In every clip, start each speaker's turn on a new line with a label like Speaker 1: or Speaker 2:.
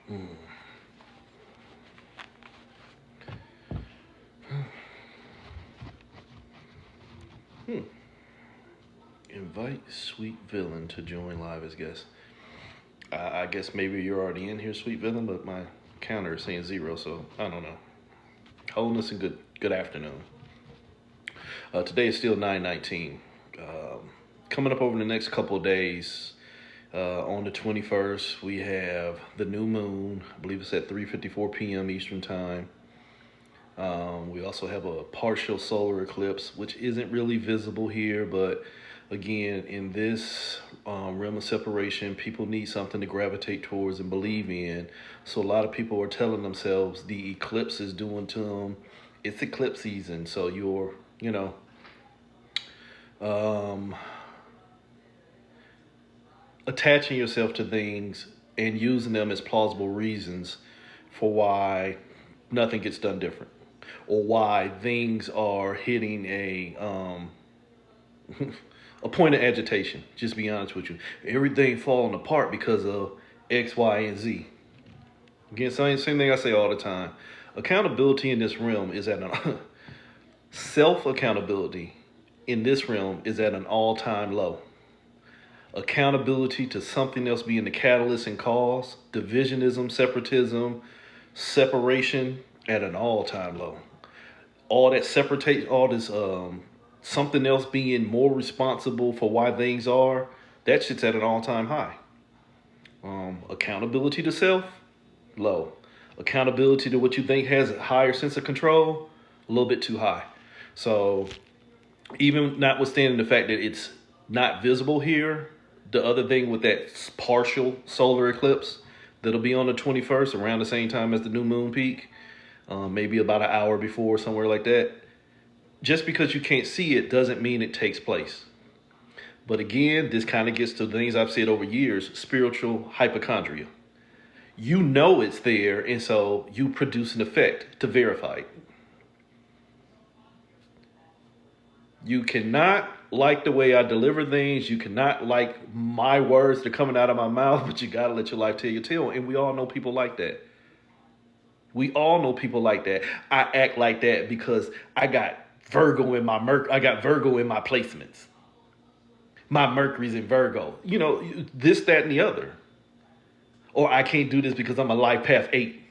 Speaker 1: Hmm. Hmm. Invite Sweet Villain to join live as guest. I guess maybe you're already in here, Sweet Villain, but my counter is saying zero, so I don't know. Wholeness and good afternoon. Today is still 9/19. Coming up over the next couple of days, on the 21st, we have the new moon. I believe it's at 3:54 p.m. Eastern Time. We also have a partial solar eclipse, which isn't really visible here, but again, in this realm of separation, people need something to gravitate towards and believe in. So a lot of people are telling themselves the eclipse is doing to them. It's eclipse season, so um, attaching yourself to things and using them as plausible reasons for why nothing gets done different, or why things are hitting a point of agitation. Just be honest with you, everything falling apart because of X, Y, and Z. Again, same thing I say all the time. Accountability in this realm is at an self accountability in this realm is at an all time low. Accountability to something else being the catalyst and cause, divisionism, separatism, separation at an all time low. All that separate, all this something else being more responsible for why things are, that shit's at an all time high. Accountability to self, low. Accountability to what you think has a higher sense of control, a little bit too high. So even notwithstanding the fact that it's not visible here, the other thing with that partial solar eclipse that'll be on the 21st around the same time as the new moon peak, maybe about an hour before, somewhere like that. Just because you can't see it doesn't mean it takes place. But again, this kind of gets to the things I've said over years: spiritual hypochondria. You know it's there, and so you produce an effect to verify it. You cannot like the way I deliver things. You cannot like my words that are coming out of my mouth, but you gotta let your life tell your tale. And we all know people like that. We all know people like that. I act like that because I got Virgo in my I got Virgo in my placements. My Mercury's in Virgo. You know, this, that, and the other. Or I can't do this because I'm a life path 8.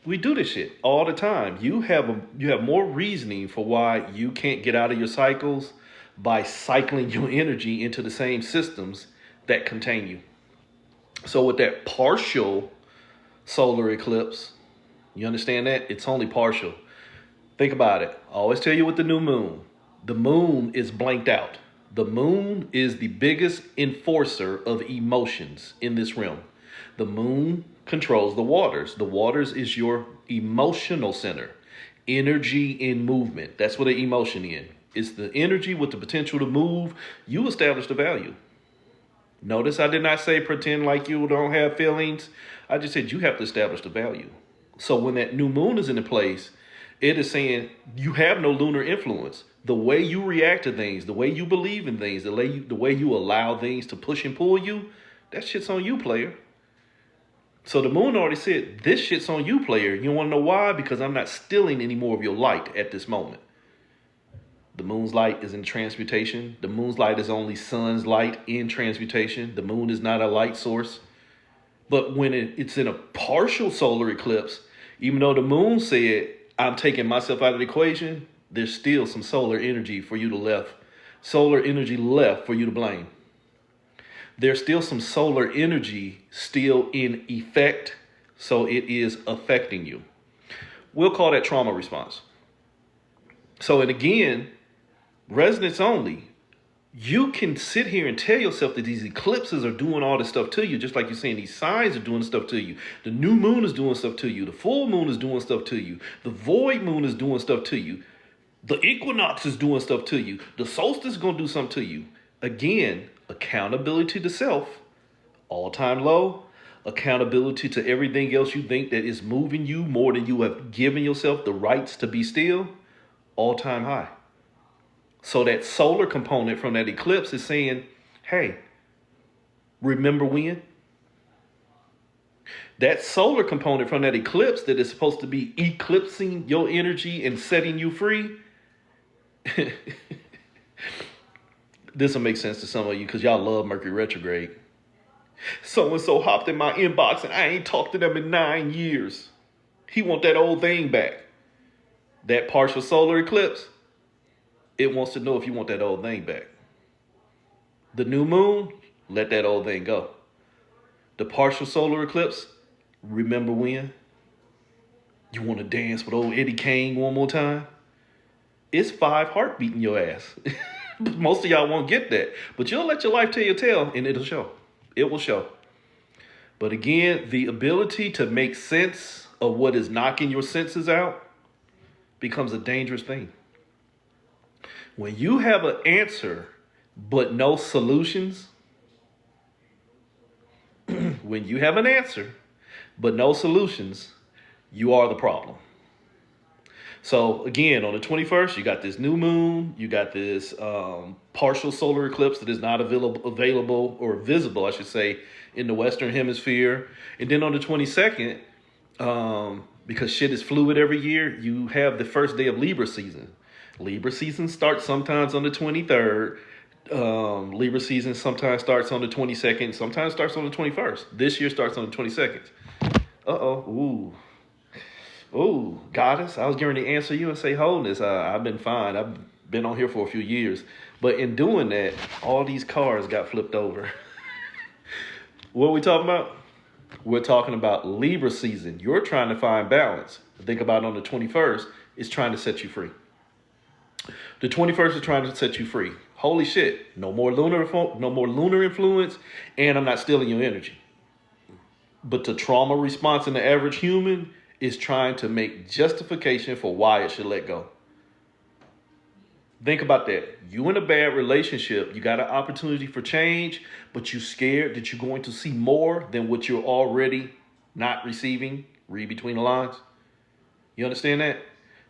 Speaker 1: We do this shit all the time. You have more reasoning for why you can't get out of your cycles by cycling your energy into the same systems that contain you. So with that partial solar eclipse, you understand that? It's only partial. Think about it. I always tell you with the new moon, the moon is blanked out. The moon is the biggest enforcer of emotions in this realm. The moon controls the waters. The waters is your emotional center, energy and movement. That's what an emotion is. It's the energy with the potential to move. You establish the value. Notice I did not say pretend like you don't have feelings. I just said you have to establish the value. So when that new moon is in place, it is saying you have no lunar influence. The way you react to things, the way you believe in things, the way you allow things to push and pull you, that shit's on you, player. So the moon already said, this shit's on you, player. You want to know why? Because I'm not stealing any more of your light at this moment. The moon's light is in transmutation. The moon's light is only sun's light in transmutation. The moon is not a light source. But when it's in a partial solar eclipse, even though the moon said, I'm taking myself out of the equation, there's still some solar energy for you to left. Solar energy left for you to blame. There's still some solar energy still in effect, so it is affecting you. We'll call that trauma response. So, and again, resonance only. You can sit here and tell yourself that these eclipses are doing all this stuff to you, just like you're saying these signs are doing stuff to you. The new moon is doing stuff to you. The full moon is doing stuff to you. The void moon is doing stuff to you. The equinox is doing stuff to you. The solstice is going to do something to you. Again, accountability to self, all-time low. Accountability to everything else you think that is moving you more than you have given yourself the rights to be still, all-time high. So that solar component from that eclipse is saying, hey, remember when? That solar component from that eclipse that is supposed to be eclipsing your energy and setting you free. This will make sense to some of you because y'all love Mercury retrograde. So-and-so hopped in my inbox and I ain't talked to them in 9 years. He want that old thing back. That partial solar eclipse, it wants to know if you want that old thing back. The new moon, let that old thing go. The partial solar eclipse, remember when? You want to dance with old Eddie Kane one more time? It's 5 heart beating your ass. Most of y'all won't get that. But you'll let your life tell your tale and it'll show. It will show. But again, the ability to make sense of what is knocking your senses out becomes a dangerous thing. When you have an answer but no solutions, when you have an answer but no solutions, you are the problem. So again, on the 21st, you got this new moon, you got this partial solar eclipse that is not available or visible, I should say, in the Western Hemisphere. And then on the 22nd, because shit is fluid every year, you have the first day of Libra season. Libra season starts sometimes on the 23rd. Libra season sometimes starts on the 22nd, sometimes starts on the 21st. This year starts on the 22nd. Ooh. Oh, goddess, I was going to answer you and say wholeness. I've been fine. I've been on here for a few years. But in doing that, all these cards got flipped over. What are we talking about? We're talking about Libra season. You're trying to find balance. Think about on the 21st, it's trying to set you free. The 21st is trying to set you free. Holy shit. No more lunar influence, and I'm not stealing your energy. But the trauma response in the average human is trying to make justification for why it should let go. Think about that. You in a bad relationship, you got an opportunity for change, but you're scared that you're going to see more than what you're already not receiving. Read between the lines. You understand that?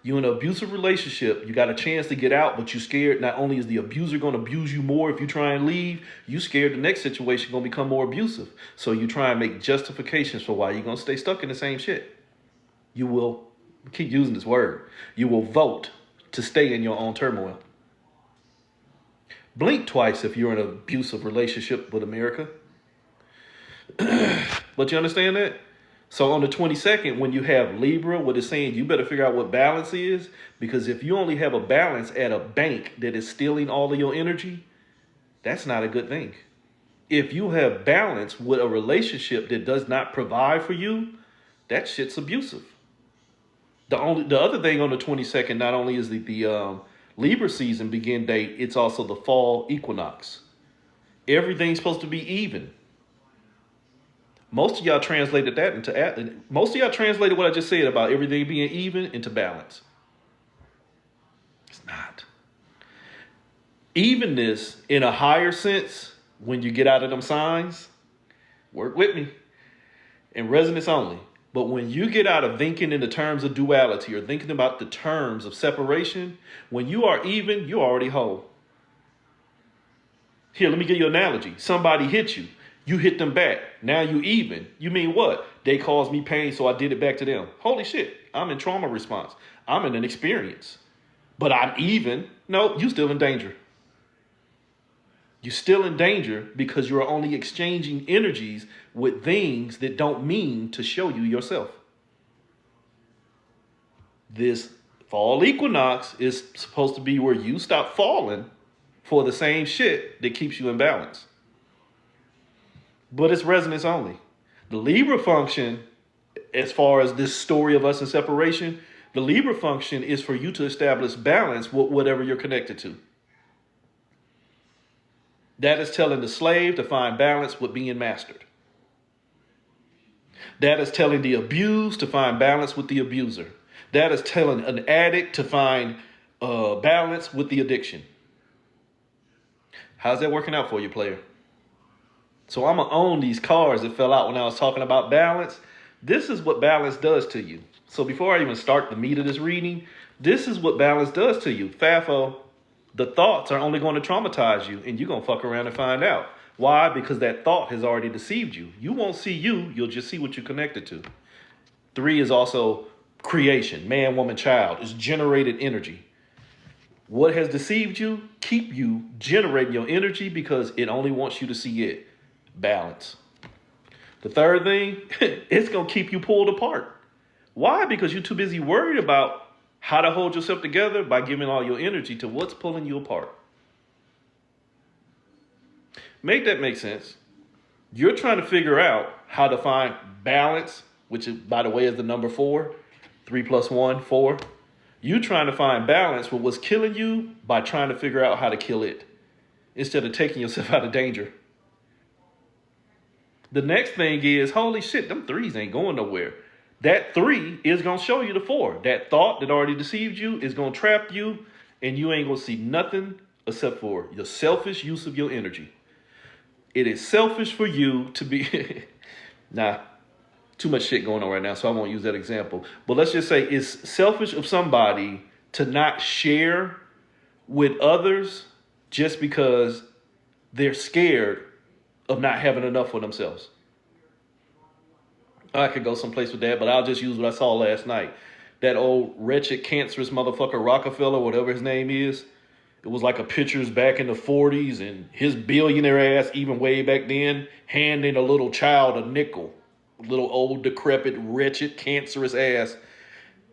Speaker 1: You in an abusive relationship, you got a chance to get out, but you're scared not only is the abuser going to abuse you more if you try and leave, you scared the next situation going to become more abusive. So you try and make justifications for why you're going to stay stuck in the same shit. You will, keep using this word, you will vote to stay in your own turmoil. Blink twice if you're in an abusive relationship with America. But you understand that? So on the 22nd, when you have Libra, what it's saying, you better figure out what balance is. Because if you only have a balance at a bank that is stealing all of your energy, that's not a good thing. If you have balance with a relationship that does not provide for you, that shit's abusive. The other thing on the 22nd, not only is the Libra season begin date, it's also the fall equinox. Everything's supposed to be even. Most of y'all translated that into, most of y'all translated what I just said about everything being even into balance. It's not. Evenness in a higher sense, when you get out of them signs, work with me, and resonance only. But when you get out of thinking in the terms of duality or thinking about the terms of separation, when you are even, you're already whole. Here, let me give you an analogy. Somebody hit you. You hit them back. Now you even. You mean what? They caused me pain, so I did it back to them. Holy shit. I'm in trauma response. I'm in an experience. But I'm even. No, you still in danger. You're still in danger because you're only exchanging energies with things that don't mean to show you yourself. This fall equinox is supposed to be where you stop falling for the same shit that keeps you in balance. But it's resonance only. The Libra function, as far as this story of us in separation, the Libra function is for you to establish balance with whatever you're connected to. That is telling the slave to find balance with being mastered. That is telling the abused to find balance with the abuser. That is telling an addict to find balance with the addiction. How's that working out for you, player? So I'm going to own these cards that fell out when I was talking about balance. This is what balance does to you. So before I even start the meat of this reading, this is what balance does to you. FAFO, The thoughts are only going to traumatize you, and you're going to fuck around and find out. Why? Because that thought has already deceived you. You won't see you, you'll just see what you're connected to. 3 is also creation, man, woman, child. It's generated energy. What has deceived you? Keep you generating your energy because it only wants you to see it. Balance. The third thing, it's going to keep you pulled apart. Why? Because you're too busy worried about how to hold yourself together by giving all your energy to what's pulling you apart. Make that make sense. You're trying to figure out how to find balance, which is, by the way, is the number 4. 3 plus 1, 4. You trying to find balance with what's killing you by trying to figure out how to kill it instead of taking yourself out of danger. The next thing is, holy shit, them 3s ain't going nowhere. That 3 is going to show you the 4. That thought that already deceived you is going to trap you, and you ain't going to see nothing except for your selfish use of your energy. It is selfish for you to be... too much shit going on right now, so I won't use that example. But let's just say it's selfish of somebody to not share with others just because they're scared of not having enough for themselves. I could go someplace with that, but I'll just use what I saw last night. That old wretched, cancerous motherfucker Rockefeller, whatever his name is. It was like a pictures back in the 40s, and his billionaire ass, even way back then, handing a little child a nickel. Little old, decrepit, wretched, cancerous ass.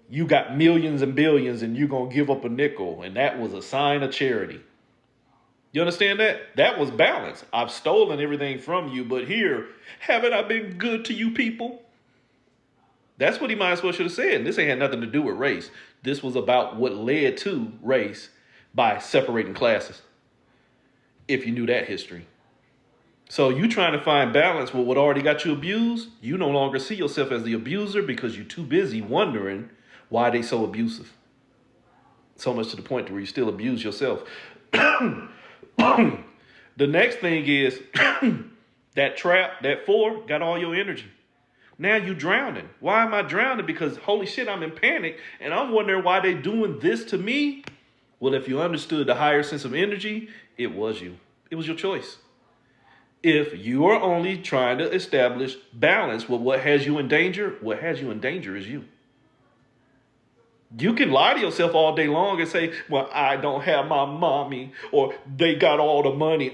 Speaker 1: You got millions and billions, and you're going to give up a nickel. And that was a sign of charity. You understand that? That was balance. I've stolen everything from you, but here, haven't I been good to you people? That's what he might as well should have said. And this ain't had nothing to do with race. This was about what led to race by separating classes. If you knew that history. So you trying to find balance with what already got you abused. You no longer see yourself as the abuser because you're too busy wondering why they so abusive. So much to the point where you still abuse yourself. The next thing is that trap, that 4, got all your energy. Now you drowning. Why am I drowning? Because holy shit, I'm in panic and I'm wondering why they doing this to me. Well, if you understood the higher sense of energy, it was you. It was your choice. If you are only trying to establish balance with what has you in danger, what has you in danger is you. You can lie to yourself all day long and say, well, I don't have my mommy, or they got all the money.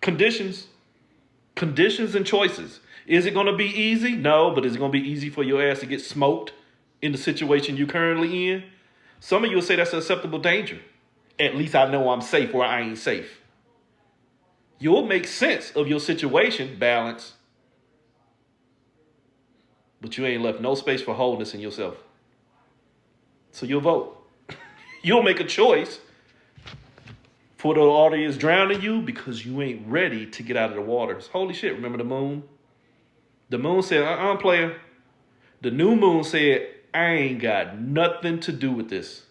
Speaker 1: Conditions and choices. Is it going to be easy? No, but is it going to be easy for your ass to get smoked in the situation you're currently in? Some of you will say that's an acceptable danger. At least I know I'm safe where I ain't safe. You'll make sense of your situation, balance. But you ain't left no space for wholeness in yourself. So you'll vote. You'll make a choice for the audience drowning you because you ain't ready to get out of the waters. Holy shit, remember the moon? The moon said, player. The new moon said, I ain't got nothing to do with this.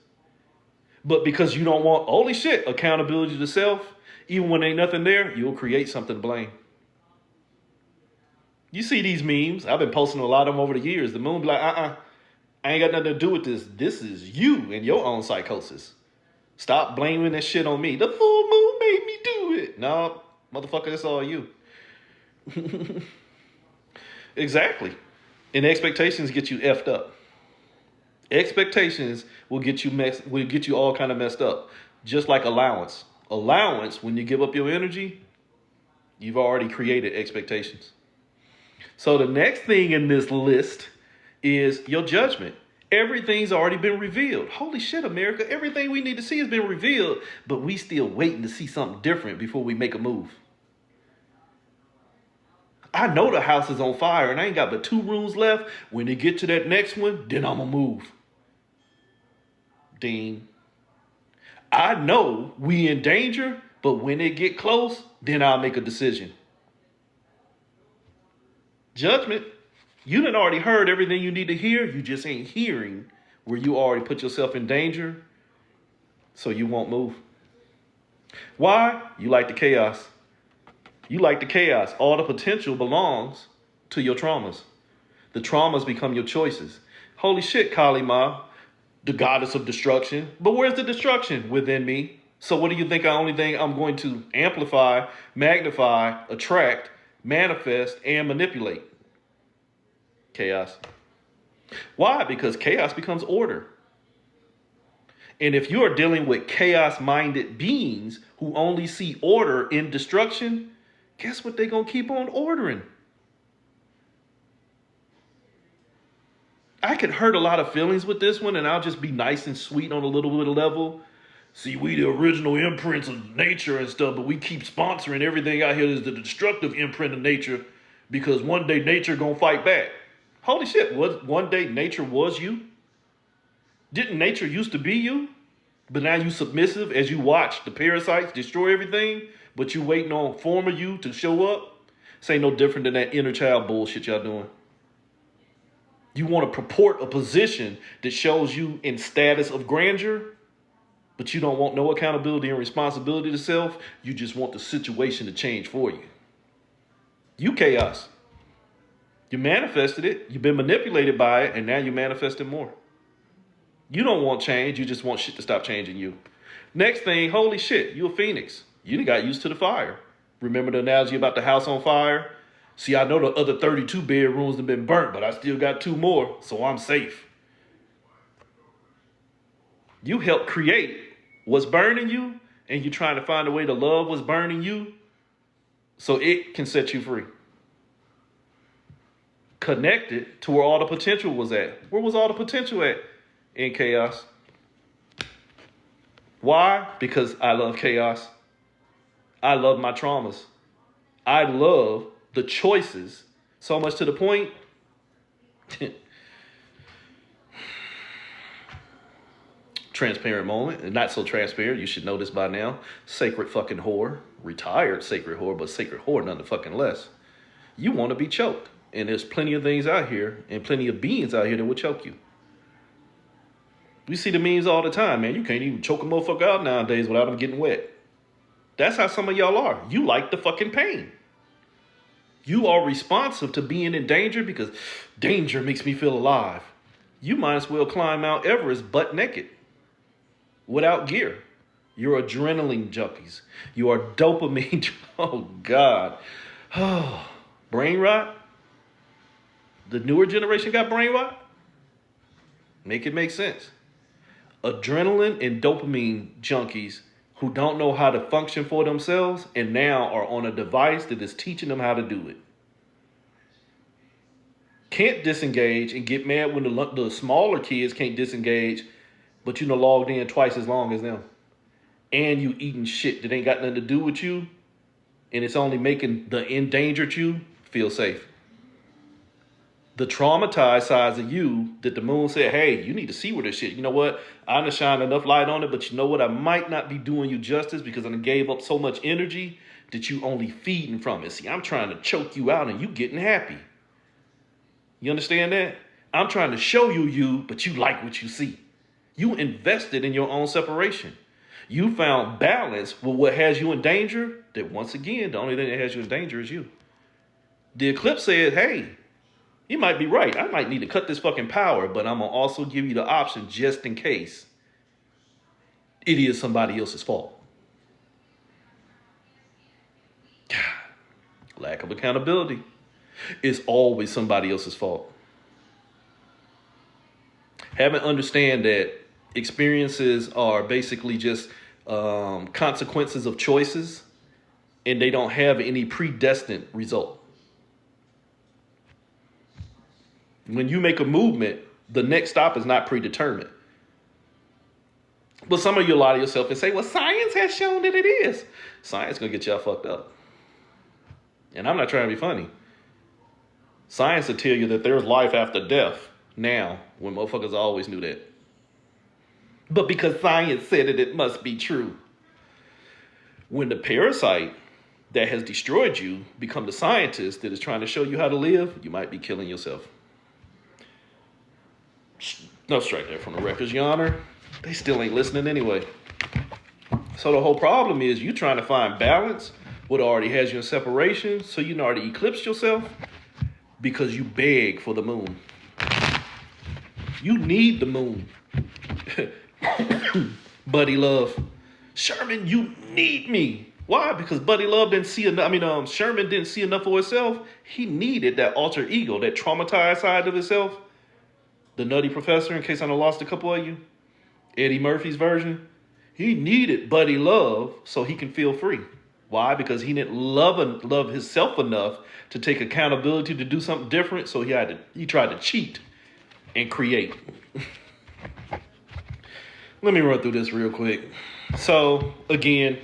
Speaker 1: But because you don't want, holy shit, accountability to self, even when ain't nothing there, you'll create something to blame. You see these memes. I've been posting a lot of them over the years. The moon be like, I ain't got nothing to do with this. This is you and your own psychosis. Stop blaming that shit on me. The full moon made me do it. No, motherfucker, that's all you. Exactly. And expectations get you effed up. Expectations will get you all kind of messed up. Just like allowance. Allowance, when you give up your energy, you've already created expectations. So the next thing in this list is your judgment. Everything's already been revealed. Holy shit, America. Everything we need to see has been revealed, but we still waiting to see something different before we make a move. I know the house is on fire and I ain't got but 2 rooms left. When they get to that next one, then I'm going to move. Ding. I know we in danger, but when they get close, then I'll make a decision. Judgment. You done already heard everything you need to hear. You just ain't hearing where you already put yourself in danger, so you won't move. Why? You like the chaos. You like the chaos. All the potential belongs to your traumas. The traumas become your choices. Holy shit, Kali Ma, the goddess of destruction. But where's the destruction? Within me. So what do you think? Only thing I'm going to amplify, magnify, attract, manifest, and manipulate? Chaos. Why? Because chaos becomes order. And if you are dealing with chaos-minded beings who only see order in destruction, guess what they're going to keep on ordering? I could hurt a lot of feelings with this one, and I'll just be nice and sweet on a little bit of level. See, we the original imprints of nature and stuff, but we keep sponsoring everything out here is the destructive imprint of nature because one day nature gonna fight back. Holy shit, one day nature was you? Didn't nature used to be you? But now you submissive as you watch the parasites destroy everything, but you waiting on former you to show up? This ain't no different than that inner child bullshit y'all doing. You want to purport a position that shows you in status of grandeur, but you don't want no accountability and responsibility to self. You just want the situation to change for you. You chaos. You manifested it. You've been manipulated by it, and now you manifesting more. You don't want change. You just want shit to stop changing you. Next thing, holy shit, you a phoenix. You done got used to the fire. Remember the analogy about the house on fire? See, I know the other 32 bedrooms have been burnt, but I still got 2 more, so I'm safe. You help create what's burning you, and you're trying to find a way to love what's burning you so it can set you free. Connected to where all the potential was at. Where was all the potential at? In chaos. Why? Because I love chaos. I love my traumas. I love the choices so much to the point transparent moment, and not so transparent, you should know this by now. Sacred fucking whore, retired sacred whore, but sacred whore none the fucking less. You want to be choked, and there's plenty of things out here and plenty of beings out here that will choke you. We see the memes all the time, man. You can't even choke a motherfucker out nowadays without them getting wet. That's how some of y'all are. You like the fucking pain. You are responsive to being in danger because danger makes me feel alive. You might as well climb Mount Everest butt naked without gear. You're adrenaline junkies. You are dopamine. Oh, God. Oh, brain rot? The newer generation got brain rot? Make it make sense. Adrenaline and dopamine junkies who don't know how to function for themselves and now are on a device that is teaching them how to do it. Can't disengage and get mad when the smaller kids can't disengage, but you know logged in twice as long as them. And you eating shit that ain't got nothing to do with you, and it's only making the endangered you feel safe. The traumatized sides of you that the moon said, hey, you need to see where this shit. You know what? I done shine enough light on it, but you know what? I might not be doing you justice because I done gave up so much energy that you only feeding from it. See, I'm trying to choke you out and you getting happy. You understand that? I'm trying to show you, but you like what you see. You invested in your own separation. You found balance with what has you in danger, that once again, the only thing that has you in danger is you. The eclipse said, hey, you might be right. I might need to cut this fucking power, but I'm going to also give you the option just in case it is somebody else's fault. Lack of accountability is always somebody else's fault. Having understand that experiences are basically just consequences of choices, and they don't have any predestined result. When you make a movement, the next stop is not predetermined. But some of you lie to yourself and say, well, science has shown that it is. Science going to get y'all fucked up. And I'm not trying to be funny. Science will tell you that there's life after death now, when motherfuckers always knew that. But because science said it, it must be true. When the parasite that has destroyed you become the scientist that is trying to show you how to live, you might be killing yourself. No strike there from the records, Your Honor. They still ain't listening anyway. So the whole problem is you trying to find balance, what already has you in separation, so you already eclipsed yourself because you beg for the moon. You need the moon. Buddy love. Sherman, you need me. Why? Because Buddy Love didn't see enough. Sherman didn't see enough for himself. He needed that alter ego, that traumatized side of himself. The Nutty Professor, in case I lost a couple of you. Eddie Murphy's version. He needed Buddy Love so he can feel free. Why? Because he didn't love himself enough to take accountability to do something different. So he tried to cheat and create. Let me run through this real quick. So again,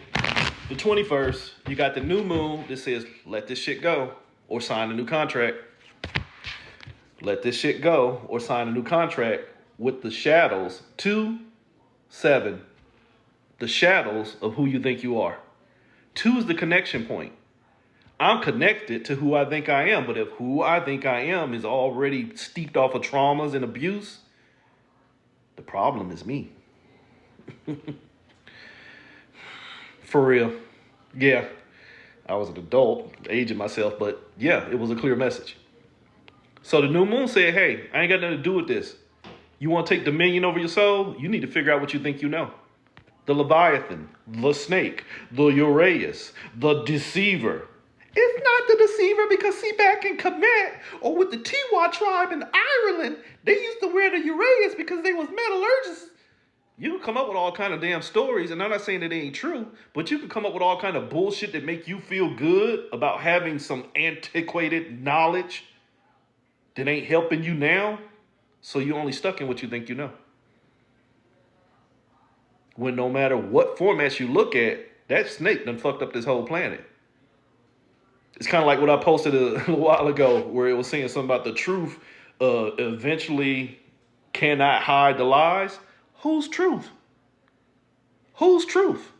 Speaker 1: the 21st, you got the new moon that says, let this shit go or sign a new contract. Let this shit go or sign a new contract with the shadows 2, 7. The shadows of who you think you are. 2 is the connection point. I'm connected to who I think I am, but if who I think I am is already steeped off of traumas and abuse, the problem is me. For real. Yeah, I was an adult, aging myself, but yeah, it was a clear message. So the new moon said, hey, I ain't got nothing to do with this. You want to take dominion over your soul? You need to figure out what you think you know. The Leviathan, the snake, the Uraeus, the deceiver. It's not the deceiver because see back in Kemet or with the Tiwa tribe in Ireland, they used to wear the Uraeus because they was metallurgists. You can come up with all kind of damn stories, and I'm not saying that they ain't true, but you can come up with all kind of bullshit that make you feel good about having some antiquated knowledge that ain't helping you now, so you're only stuck in what you think you know. When no matter what formats you look at, that snake done fucked up this whole planet. It's kind of like what I posted a little while ago where it was saying something about the truth eventually cannot hide the lies. Whose truth? Whose truth?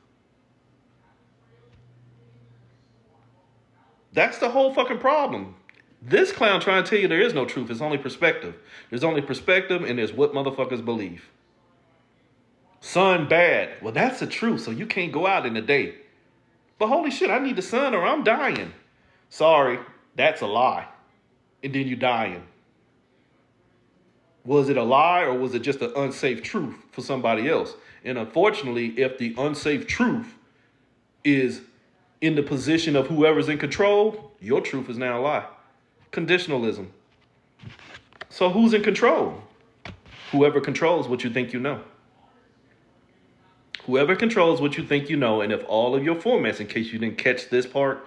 Speaker 1: That's the whole fucking problem. This clown trying to tell you there is no truth. It's only perspective. There's only perspective and there's what motherfuckers believe. Sun bad. Well, that's the truth. So you can't go out in the day. But holy shit, I need the sun or I'm dying. Sorry, that's a lie. And then you dying. Was it a lie or was it just an unsafe truth for somebody else? And unfortunately, if the unsafe truth is in the position of whoever's in control, your truth is now a lie. Conditionalism. So who's in control? Whoever controls what you think you know. Whoever controls what you think you know, and if all of your formats, in case you didn't catch this part,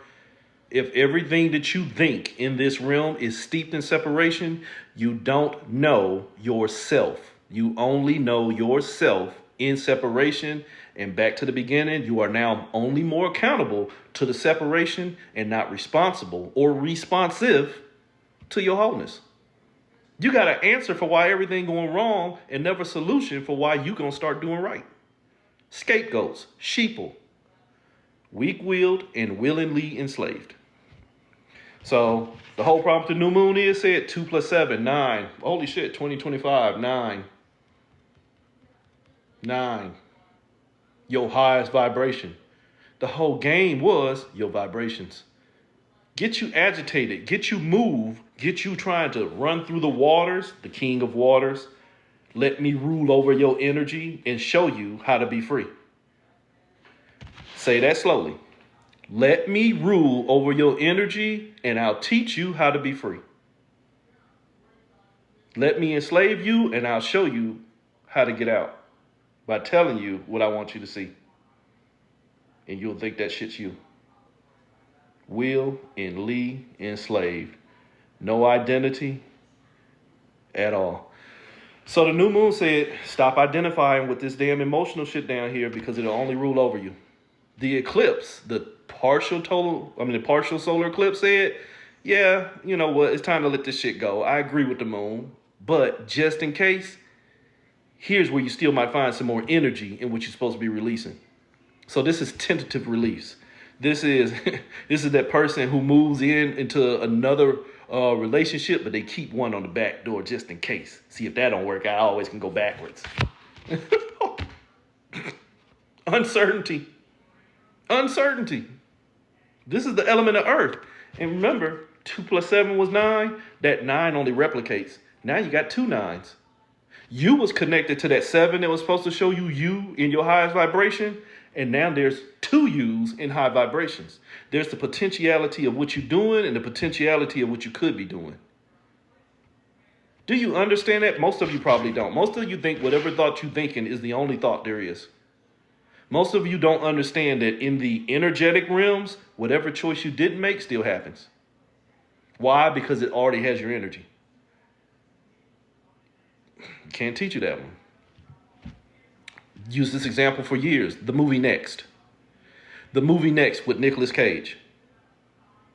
Speaker 1: if everything that you think in this realm is steeped in separation, you don't know yourself. You only know yourself in separation. And back to the beginning, you are now only more accountable to the separation and not responsible or responsive to your wholeness. You got an answer for why everything going wrong and never a solution for why you going to start doing right. Scapegoats, sheeple, weak-willed and willingly enslaved. So the whole problem with the new moon is said 2 + 7, 9. Holy shit, 2025, 9. 9. Your highest vibration. The whole game was your vibrations. Get you agitated, get you moved, get you trying to run through the waters, the king of waters. Let me rule over your energy and show you how to be free. Say that slowly. Let me rule over your energy and I'll teach you how to be free. Let me enslave you and I'll show you how to get out by telling you what I want you to see. And you'll think that shit's you. Will and Lee enslaved. No identity at all. So the new moon said, stop identifying with this damn emotional shit down here because it'll only rule over you. The eclipse, the partial solar eclipse said, yeah, you know what, it's time to let this shit go. I agree with the moon, but just in case, here's where you still might find some more energy in what you're supposed to be releasing. So this is tentative release. This is that person who moves into another relationship, but they keep one on the back door just in case. See, if that don't work, I always can go backwards. Uncertainty. Uncertainty. This is the element of earth. And remember, 2 + 7 was 9. That 9 only replicates. Now you got 2 9s. You was connected to that 7 that was supposed to show you in your highest vibration. And now there's two yous in high vibrations. There's the potentiality of what you're doing and the potentiality of what you could be doing. Do you understand that? Most of you probably don't. Most of you think whatever thought you're thinking is the only thought there is. Most of you don't understand that in the energetic realms, whatever choice you didn't make still happens. Why? Because it already has your energy. Can't teach you that one. Use this example for years. The movie Next. The movie Next with Nicolas Cage.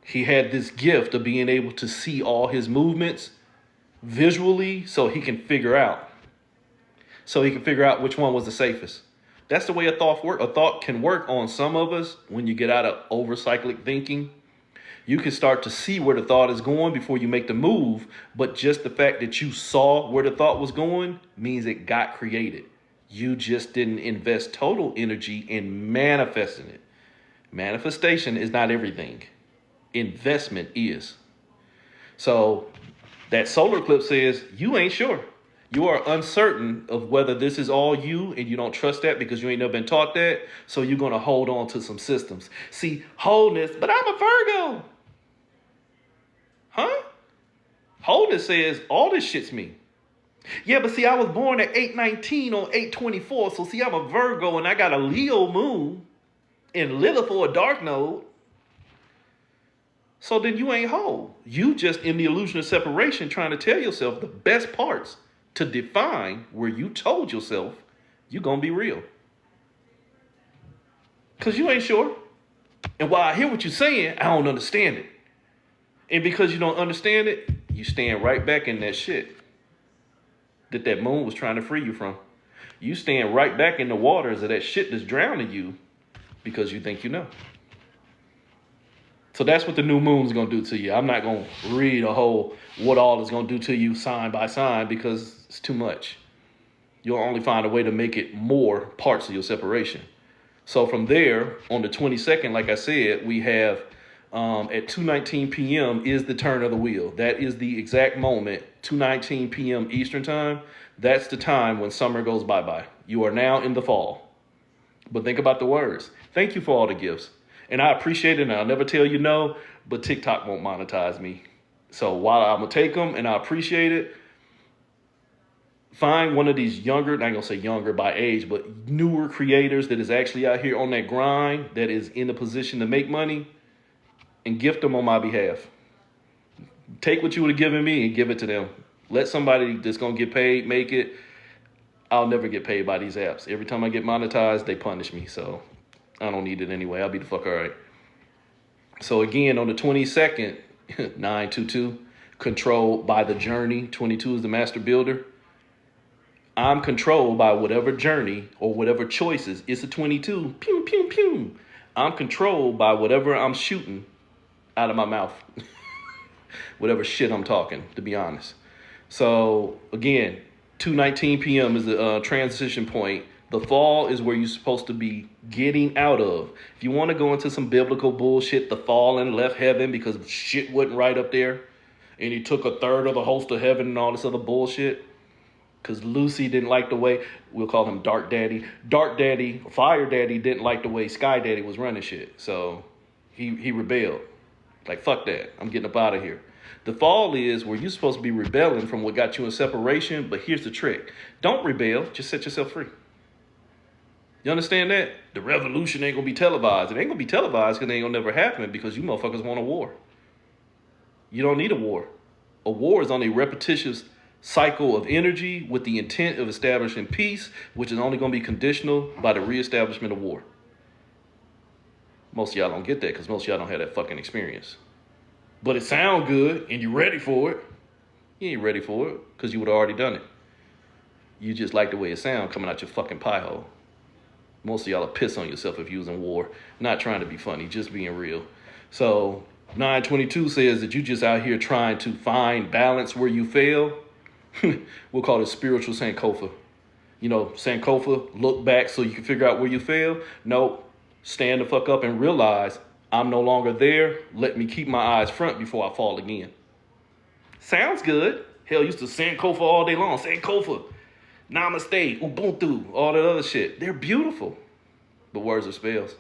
Speaker 1: He had this gift of being able to see all his movements visually so he can figure out. Which one was the safest. That's the way a thought can work on some of us when you get out of overcyclic thinking. You can start to see where the thought is going before you make the move, but just the fact that you saw where the thought was going means it got created. You just didn't invest total energy in manifesting it. Manifestation is not everything. Investment is. So that solar eclipse says you ain't sure. You are uncertain of whether this is all you, and you don't trust that because you ain't never been taught that. So you're going to hold on to some systems. See, wholeness, but I'm a Virgo. Huh? Wholeness says all this shit's me. Yeah, but see, I was born at 8/19 on 8/24. So see, I'm a Virgo and I got a Leo moon and Lilith for a dark node. So then you ain't whole. You just in the illusion of separation trying to tell yourself the best parts to define where you told yourself you're going to be real. Because you ain't sure. And while I hear what you're saying, I don't understand it. And because you don't understand it, you stand right back in that shit that moon was trying to free you from. You stand right back in the waters of that shit that's drowning you because you think you know. So that's what the new moon is going to do to you. I'm not going to read a whole what all is going to do to you sign by sign because it's too much. You'll only find a way to make it more parts of your separation. So from there, on the 22nd, like I said, we have at 2:19 p.m. is the turn of the wheel. That is the exact moment, 2:19 p.m. Eastern time. That's the time when summer goes bye-bye. You are now in the fall. But think about the words. Thank you for all the gifts. And I appreciate it, and I'll never tell you no, but TikTok won't monetize me. So while I'm going to take them, and I appreciate it, find one of these younger, not going to say younger by age, but newer creators that is actually out here on that grind, that is in a position to make money, and gift them on my behalf. Take what you would have given me and give it to them. Let somebody that's going to get paid make it. I'll never get paid by these apps. Every time I get monetized, they punish me. So I don't need it anyway. I'll be the fuck all right. So again, on the 22nd, 922, controlled by the journey. 22 is the master builder. I'm controlled by whatever journey or whatever choices. It's a 22. Pew, pew, pew. I'm controlled by whatever I'm shooting out of my mouth. Whatever shit I'm talking, to be honest. So again, 2:19 p.m. is the transition point. The fall is where you're supposed to be getting out of. If you want to go into some biblical bullshit, the fallen left heaven because shit wasn't right up there, and he took a third of the host of heaven and all this other bullshit. Because Lucy didn't like the way, we'll call him Dark Daddy. Dark Daddy, Fire Daddy didn't like the way Sky Daddy was running shit. So he rebelled. Like, fuck that. I'm getting up out of here. The fall is where you're supposed to be rebelling from what got you in separation. But here's the trick. Don't rebel. Just set yourself free. You understand that? The revolution ain't going to be televised. It ain't going to be televised because it ain't going to never happen because you motherfuckers want a war. You don't need a war. A war is on a repetitious cycle of energy with the intent of establishing peace, which is only going to be conditional by the reestablishment of war. Most of y'all don't get that because most of y'all don't have that fucking experience. But it sounds good and you're ready for it. You ain't ready for it because you would have already done it. You just like the way it sounds coming out your fucking pie hole. Most of y'all are piss on yourself if you was in war. Not trying to be funny, just being real. So 922 says that you just out here trying to find balance where you fail. We'll call it spiritual Sankofa. You know, Sankofa, look back so you can figure out where you fail. No, stand the fuck up and realize I'm no longer there. Let me keep my eyes front before I fall again. Sounds good. Hell, used to Sankofa all day long. Sankofa, Namaste, Ubuntu, all that other shit. They're beautiful. but words are spells.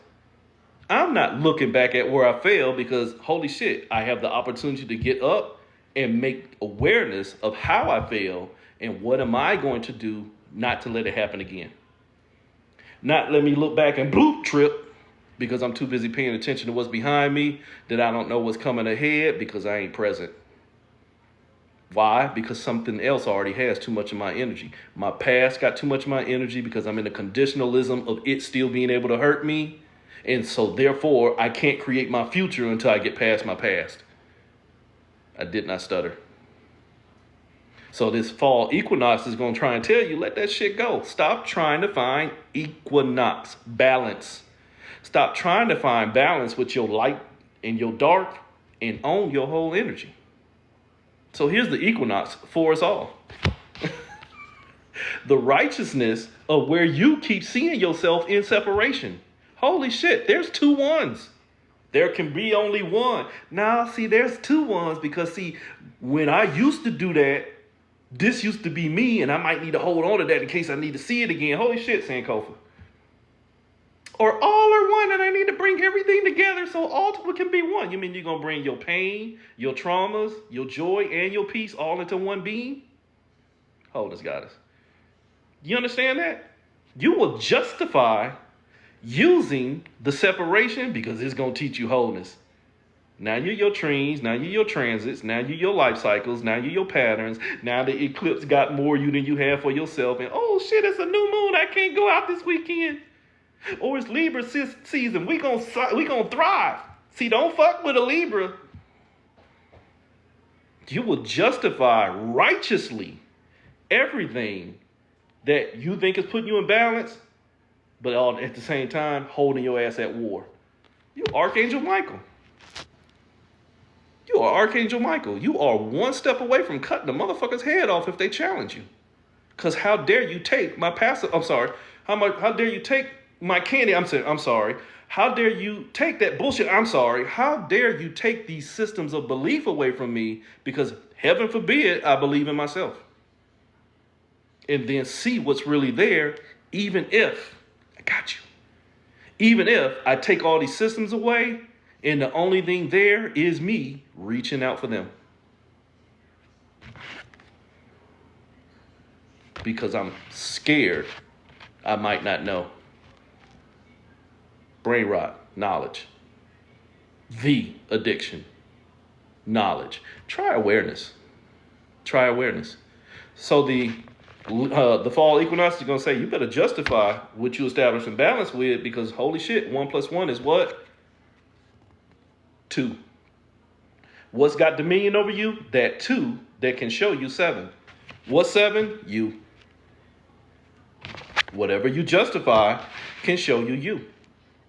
Speaker 1: I'm not looking back at where I failed because, holy shit, I have the opportunity to get up and make awareness of how I failed and what am I going to do not to let it happen again. Not let me look back and bloop trip because I'm too busy paying attention to what's behind me that I don't know what's coming ahead because I ain't present. Why? Because something else already has too much of my energy. My past got too much of my energy because I'm in the conditionalism of it still being able to hurt me. And so therefore, I can't create my future until I get past my past. I did not stutter. So this fall equinox is going to try and tell you, let that shit go. Stop trying to find equinox, balance. Stop trying to find balance with your light and your dark and own your whole energy. So here's the equinox for us all. The righteousness of where you keep seeing yourself in separation. Holy shit, there's 2 ones. There can be only one. Now, see, there's 2 ones because, see, when I used to do that, this used to be me, and I might need to hold on to that in case I need to see it again. Holy shit, Sankofa. Or all are one, and I need to bring everything together so all can be one. You mean you're going to bring your pain, your traumas, your joy, and your peace all into one being? Wholeness, goddess. You understand that? You will justify using the separation because it's going to teach you wholeness. Now you're your trees, now you're your transits, now you're your life cycles, now you're your patterns. Now the eclipse got more you than you have for yourself. And oh shit, it's a new moon. I can't go out this weekend. Or it's Libra season. We gonna thrive. See, don't fuck with a Libra. You will justify righteously everything that you think is putting you in balance, but all at the same time holding your ass at war. You Archangel Michael. You are Archangel Michael. You are one step away from cutting the motherfucker's head off if they challenge you. Because how dare you take my passive, I'm sorry, how dare you take my candy, I'm sorry. How dare you take that bullshit, I'm sorry. How dare you take these systems of belief away from me because heaven forbid I believe in myself. And then see what's really there, even if, I got you. Even if I take all these systems away and the only thing there is me reaching out for them. Because I'm scared I might not know. Brain rot, knowledge. The addiction, knowledge. Try awareness. Try awareness. So the fall equinox is going to say, you better justify what you establish in balance with because holy shit, 1 + 1 is what? 2. What's got dominion over you? That 2 that can show you 7. What's 7? You. Whatever you justify can show you you.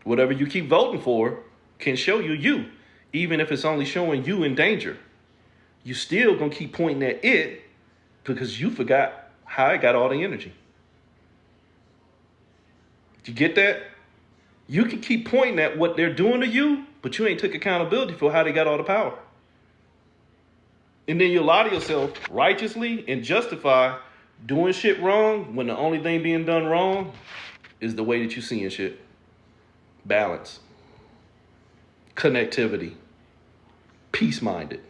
Speaker 1: Whatever you keep voting for can show you you. Even if it's only showing you in danger. You still going to keep pointing at it because you forgot how it got all the energy. Do you get that? You can keep pointing at what they're doing to you, but you ain't took accountability for how they got all the power. And then you lie to yourself righteously and justify doing shit wrong when the only thing being done wrong is the way that you seeing shit. Balance. Connectivity. Peace-minded.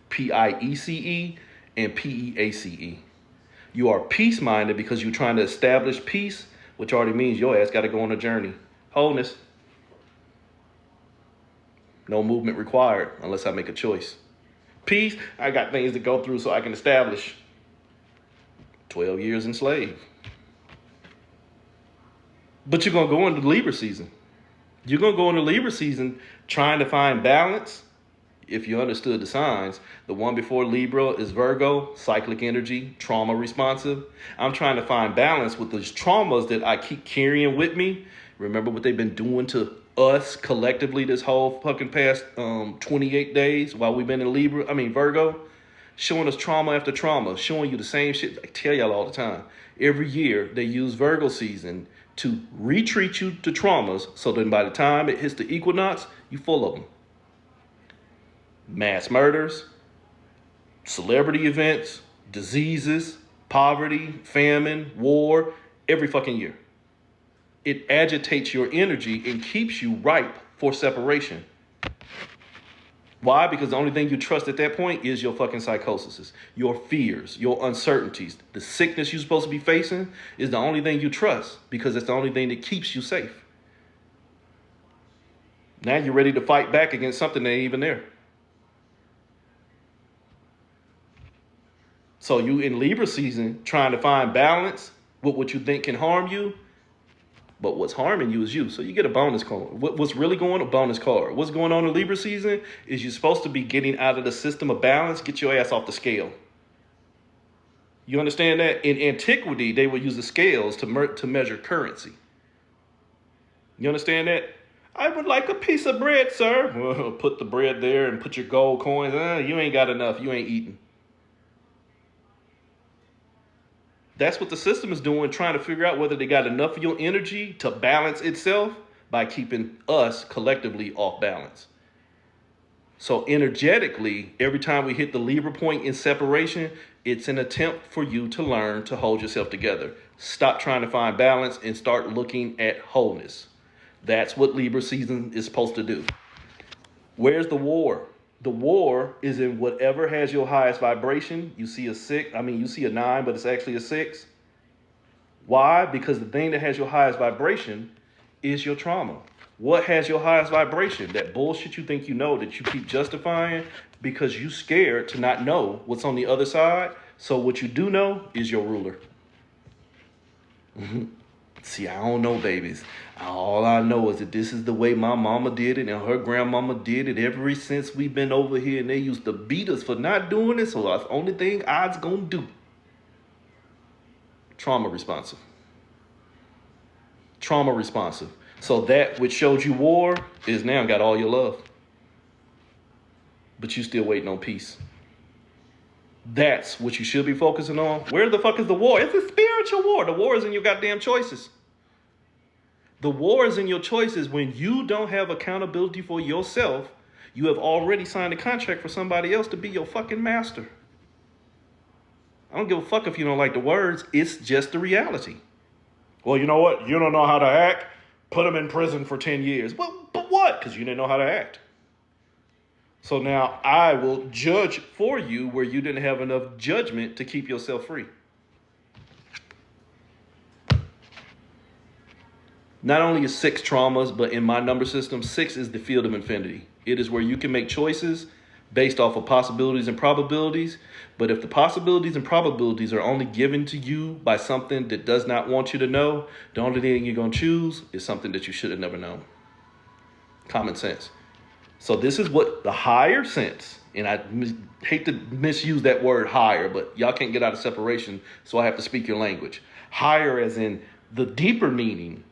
Speaker 1: P-I-E-C-E and P-E-A-C-E. You are peace-minded because you're trying to establish peace, which already means your ass got to go on a journey. Wholeness. No movement required unless I make a choice. Peace, I got things to go through so I can establish. 12 years enslaved. But you're going to go into Libra season. You're going to go into Libra season trying to find balance. If you understood the signs, the one before Libra is Virgo, cyclic energy, trauma responsive. I'm trying to find balance with those traumas that I keep carrying with me. Remember what they've been doing to us collectively this whole fucking past 28 days while we've been in Virgo? Showing us trauma after trauma, showing you the same shit. I tell y'all all the time. Every year they use Virgo season to retreat you to traumas so then by the time it hits the equinox, you full of them. Mass murders, celebrity events, diseases, poverty, famine, war, every fucking year. It agitates your energy and keeps you ripe for separation. Why? Because the only thing you trust at that point is your fucking psychosis, your fears, your uncertainties. The sickness you're supposed to be facing is the only thing you trust because it's the only thing that keeps you safe. Now you're ready to fight back against something that ain't even there. So you in Libra season trying to find balance with what you think can harm you, but what's harming you is you. So you get a bonus card. What's really going on? A bonus card. What's going on in Libra season is you're supposed to be getting out of the system of balance. Get your ass off the scale. You understand that? In antiquity, they would use the scales to measure currency. You understand that? I would like a piece of bread, sir. Well, put the bread there and put your gold coins. You ain't got enough. You ain't eating. That's what the system is doing, trying to figure out whether they got enough of your energy to balance itself by keeping us collectively off balance. So energetically, every time we hit the Libra point in separation, it's an attempt for you to learn to hold yourself together. Stop trying to find balance and start looking at wholeness. That's what Libra season is supposed to do. Where's the war? The war is in whatever has your highest vibration. You see a 6, you see a 9, but it's actually a 6. Why? Because the thing that has your highest vibration is your trauma. What has your highest vibration? That bullshit you think you know that you keep justifying because you scared to not know what's on the other side. So what you do know is your ruler. See, I don't know, babies. All I know is that this is the way my mama did it and her grandmama did it ever since we've been over here, and they used to beat us for not doing it, so that's the only thing I's gonna do. Trauma responsive. Trauma responsive. So that which showed you war is now got all your love. But you still waiting on peace. That's what you should be focusing on. Where the fuck is the war? It's a spiritual war. The war is in your goddamn choices. The war is in your choices when you don't have accountability for yourself. You have already signed a contract for somebody else to be your fucking master. I don't give a fuck if you don't like the words. It's just the reality. Well, you know what? You don't know how to act. Put them in prison for 10 years. Well, but what? Because you didn't know how to act. So now I will judge for you where you didn't have enough judgment to keep yourself free. Not only is 6 traumas, but in my number system, 6 is the field of infinity. It is where you can make choices based off of possibilities and probabilities. But if the possibilities and probabilities are only given to you by something that does not want you to know, the only thing you're going to choose is something that you should have never known. Common sense. So this is what the higher sense, and I hate to misuse that word higher, but y'all can't get out of separation, so I have to speak your language. Higher as in the deeper meaning.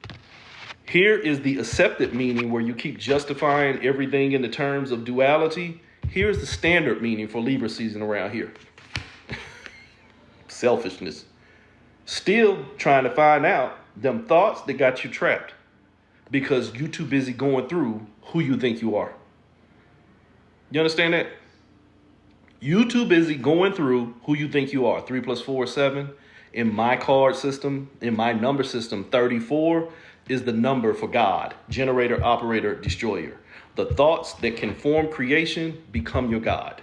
Speaker 1: Here is the accepted meaning where you keep justifying everything in the terms of duality. Here's the standard meaning for Libra season around here. Selfishness. Still trying to find out them thoughts that got you trapped because you too busy going through who you think you are. You understand that? You too busy going through who you think you are. 3 + 4 is 7. In my card system, in my number system, 34 is the number for God. Generator, operator, destroyer. The thoughts that can form creation become your God.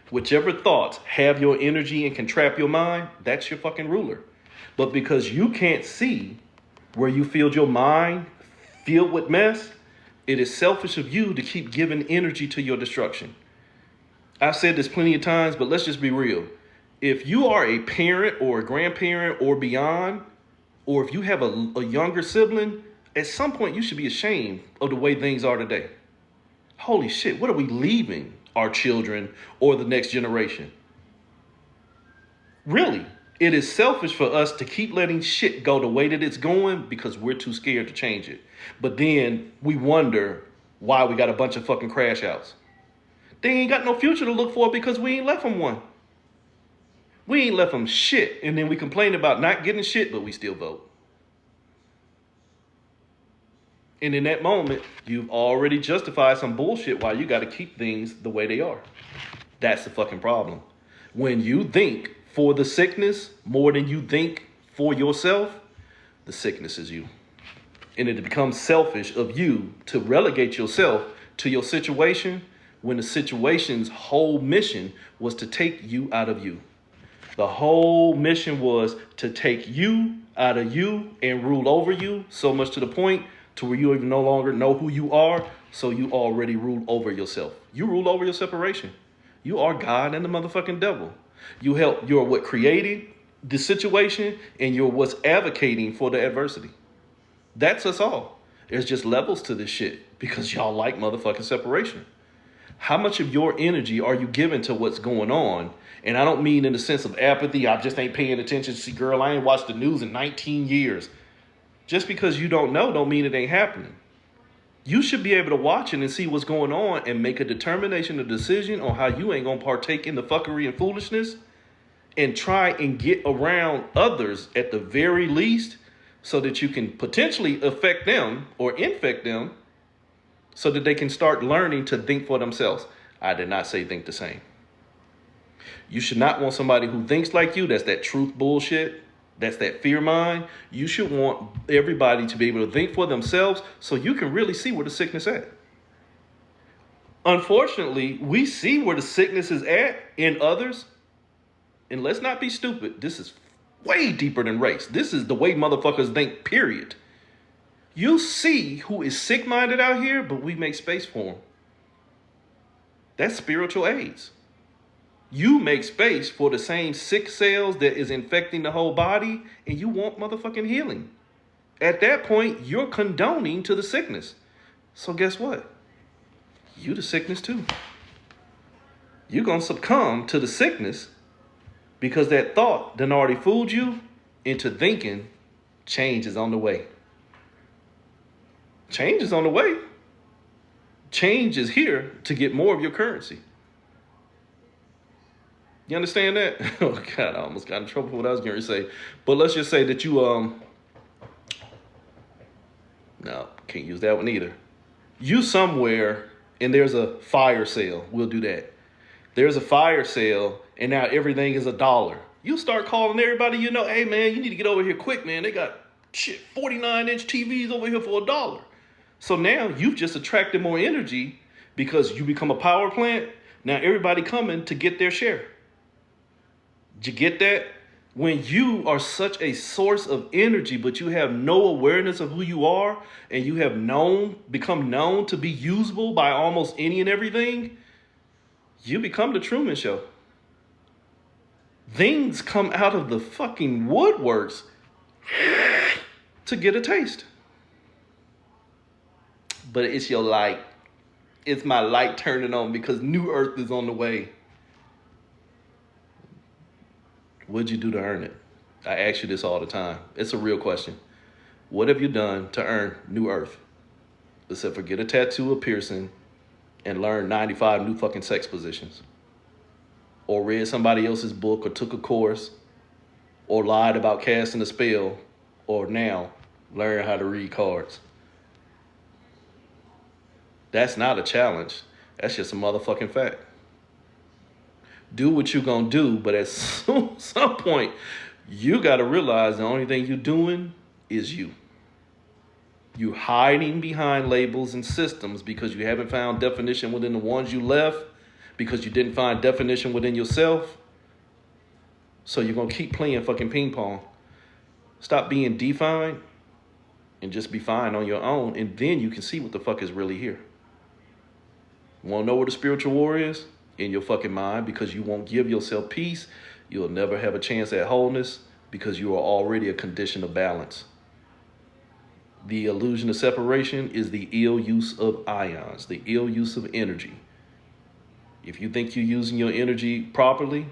Speaker 1: Whichever thoughts have your energy and can trap your mind, that's your fucking ruler. But because you can't see where you filled your mind filled with mess, it is selfish of you to keep giving energy to your destruction. I've said this plenty of times, but let's just be real. If you are a parent or a grandparent or beyond, or if you have a younger sibling, at some point you should be ashamed of the way things are today. Holy shit, what are we leaving our children or the next generation? Really, it is selfish for us to keep letting shit go the way that it's going because we're too scared to change it. But then we wonder why we got a bunch of fucking crash outs. They ain't got no future to look for because we ain't left them one. We ain't left them shit, and then we complain about not getting shit, but we still vote. And in that moment, you've already justified some bullshit why you got to keep things the way they are. That's the fucking problem. When you think for the sickness more than you think for yourself, the sickness is you. And it becomes selfish of you to relegate yourself to your situation when the situation's whole mission was to take you out of you. The whole mission was to take you out of you and rule over you, so much to the point to where you even no longer know who you are, so you already rule over yourself. You rule over your separation. You are God and the motherfucking devil. You're what created the situation, and you're what's advocating for the adversity. That's us all. There's just levels to this shit because y'all like motherfucking separation. How much of your energy are you giving to what's going on? And I don't mean in the sense of apathy. I just ain't paying attention. See, girl, I ain't watched the news in 19 years. Just because you don't know don't mean it ain't happening. You should be able to watch it and see what's going on and make a determination, a decision on how you ain't going to partake in the fuckery and foolishness and try and get around others at the very least so that you can potentially affect them or infect them so that they can start learning to think for themselves. I did not say think the same. You should not want somebody who thinks like you. That's that truth bullshit. That's that fear mind. You should want everybody to be able to think for themselves so you can really see where the sickness is at. Unfortunately, we see where the sickness is at in others. And let's not be stupid. This is way deeper than race. This is the way motherfuckers think, period. You see who is sick-minded out here, but we make space for them. That's spiritual AIDS. You make space for the same sick cells that is infecting the whole body, and you want motherfucking healing. At that point, you're condoning to the sickness. So guess what? You the sickness too. You're going to succumb to the sickness because that thought done already fooled you into thinking change is on the way. Change is on the way. Change is here to get more of your currency. You understand that? Oh, God, I almost got in trouble for what I was going to say. But let's just say that you, no, can't use that one either. You somewhere, and there's a fire sale. We'll do that. There's a fire sale, and now everything is $1. You start calling everybody you know, hey, man, you need to get over here quick, man. They got, 49-inch TVs over here for $1. So now you've just attracted more energy because you become a power plant. Now everybody coming to get their share. Did you get that? When you are such a source of energy, but you have no awareness of who you are, and you have become known to be usable by almost any and everything, you become the Truman Show. Things come out of the fucking woodworks to get a taste. But it's your light. It's my light turning on because new earth is on the way. What'd you do to earn it? I ask you this all the time. It's a real question. What have you done to earn new earth? Except for get a tattoo, a piercing, and learn 95 new fucking sex positions. Or read somebody else's book, or took a course, or lied about casting a spell, or now learn how to read cards. That's not a challenge. That's just a motherfucking fact. Do what you gonna do, but at some point, you gotta realize the only thing you're doing is you. You're hiding behind labels and systems because you haven't found definition within the ones you left, because you didn't find definition within yourself. So you're gonna keep playing fucking ping pong. Stop being defined and just be fine on your own, and then you can see what the fuck is really here. You wanna know where the spiritual war is? In your fucking mind, because you won't give yourself peace. You'll never have a chance at wholeness because you are already a condition of balance. The illusion of separation is the ill use of ions, the ill use of energy. If you think you're using your energy properly,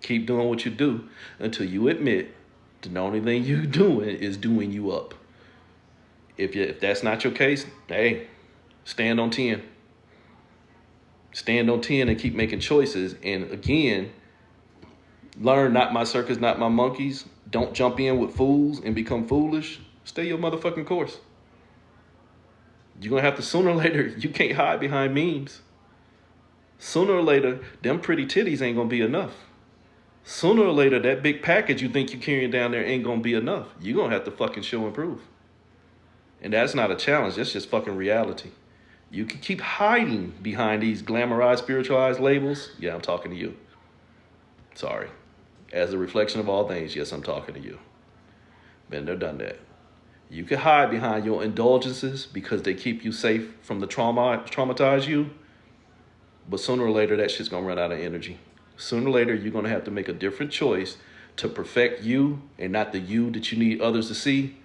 Speaker 1: keep doing what you do until you admit the only thing you're doing is doing you up. If that's not your case, hey, stand on 10. Stand on 10 and keep making choices. And again, learn not my circus, not my monkeys. Don't jump in with fools and become foolish. Stay your motherfucking course. You're going to have to, sooner or later, you can't hide behind memes. Sooner or later, them pretty titties ain't going to be enough. Sooner or later, that big package you think you're carrying down there ain't going to be enough. You're going to have to fucking show and prove. And that's not a challenge. That's just fucking reality. You can keep hiding behind these glamorized, spiritualized labels. Yeah, I'm talking to you. Sorry. As a reflection of all things, yes, I'm talking to you. Been there, done that. You can hide behind your indulgences because they keep you safe from the traumatize you. But sooner or later, that shit's gonna run out of energy. Sooner or later, you're gonna have to make a different choice to perfect you and not the you that you need others to see,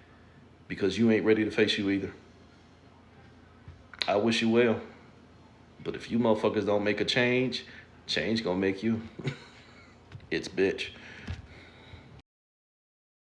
Speaker 1: because you ain't ready to face you either. I wish you well. But if you motherfuckers don't make a change, change gonna make you. It's bitch.